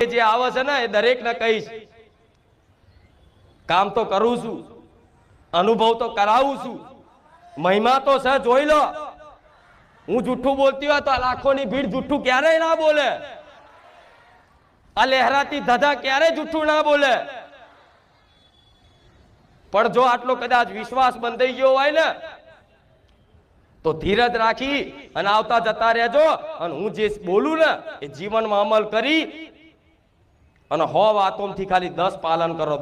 જે આવે છે ને એ દરેક ને કહીશ, કામ તો કરું છું, અનુભવ તો કરાવું છું, મહિમા તો છે જોઈ લો. હું જુઠ્ઠું બોલતી હોય તો લાખોની ભીડ જુઠ્ઠું ક્યારેય ના બોલે. આ લહેરાતી ધધા ક્યારેય જુઠ્ઠું ના બોલે. પણ જો આટલો કદાચ વિશ્વાસ બંધાઈ ગયો હોય ને તો ધીરજ રાખી અને આવતા જતા રહેજો. અને હું જે બોલું ને એ જીવનમાં અમલ કરી અને 100 વાતોમાંથી ખાલી 10 પાલન કરો.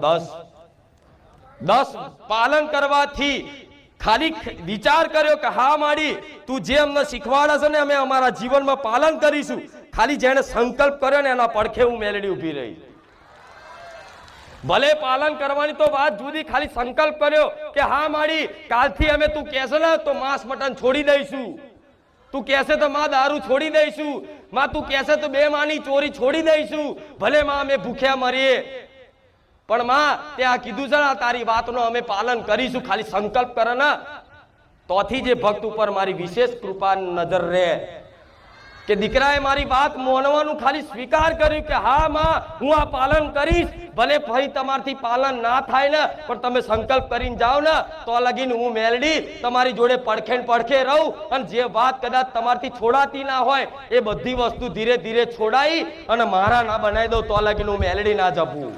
10 પાલન કરવાથી ખાલી વિચાર કર્યો કે હા માડી તું જે અમને શીખવાડે છે ને અમે અમારા જીવનમાં પાલન કરીશું. ખાલી જેને સંકલ્પ કર્યો ને એના પડખે હું મેલડી ઊભી રહી. ભલે પાલન કરવાની તો વાત જુદી, ખાલી સંકલ્પ કર્યો કે હા માડી કાલથી અમે તું કહેશે ને તો માંસ મટન છોડી દઈશું, તું કહેશે તો માં દારૂ છોડી દઈશું, માં તું કહેશે તો 2 માની ચોરી છોડી દઈશું, ભલે માં અમે ભૂખ્યા મરીએ પણ માં તે આ કીધું છે ને તારી વાતનો અમે પાલન કરીશું. ખાલી સંકલ્પ કરે ને તોથી જે ભક્ત ઉપર મારી વિશેષ કૃપા નજર રહે કે દીકરાએ મારી વાત માનવાનું ખાલી સ્વીકાર કર્યું કે હા માં હું આ પાલન કરીશ. ભલે ફરી તમારથી પાલન ના થાય ને પણ તમે સંકલ્પ કરીને જાઓ ને તો લગીને હું મેલડી તમારી જોડે પડખે ને પડખે રહું. અને જે વાત કદાચ તમારથી છોડાતી ના હોય એ બધી વસ્તુ ધીરે ધીરે છોડાઈ અને મારા ના બનાવી દઉં તો લગીને હું મેલડી ના જપું.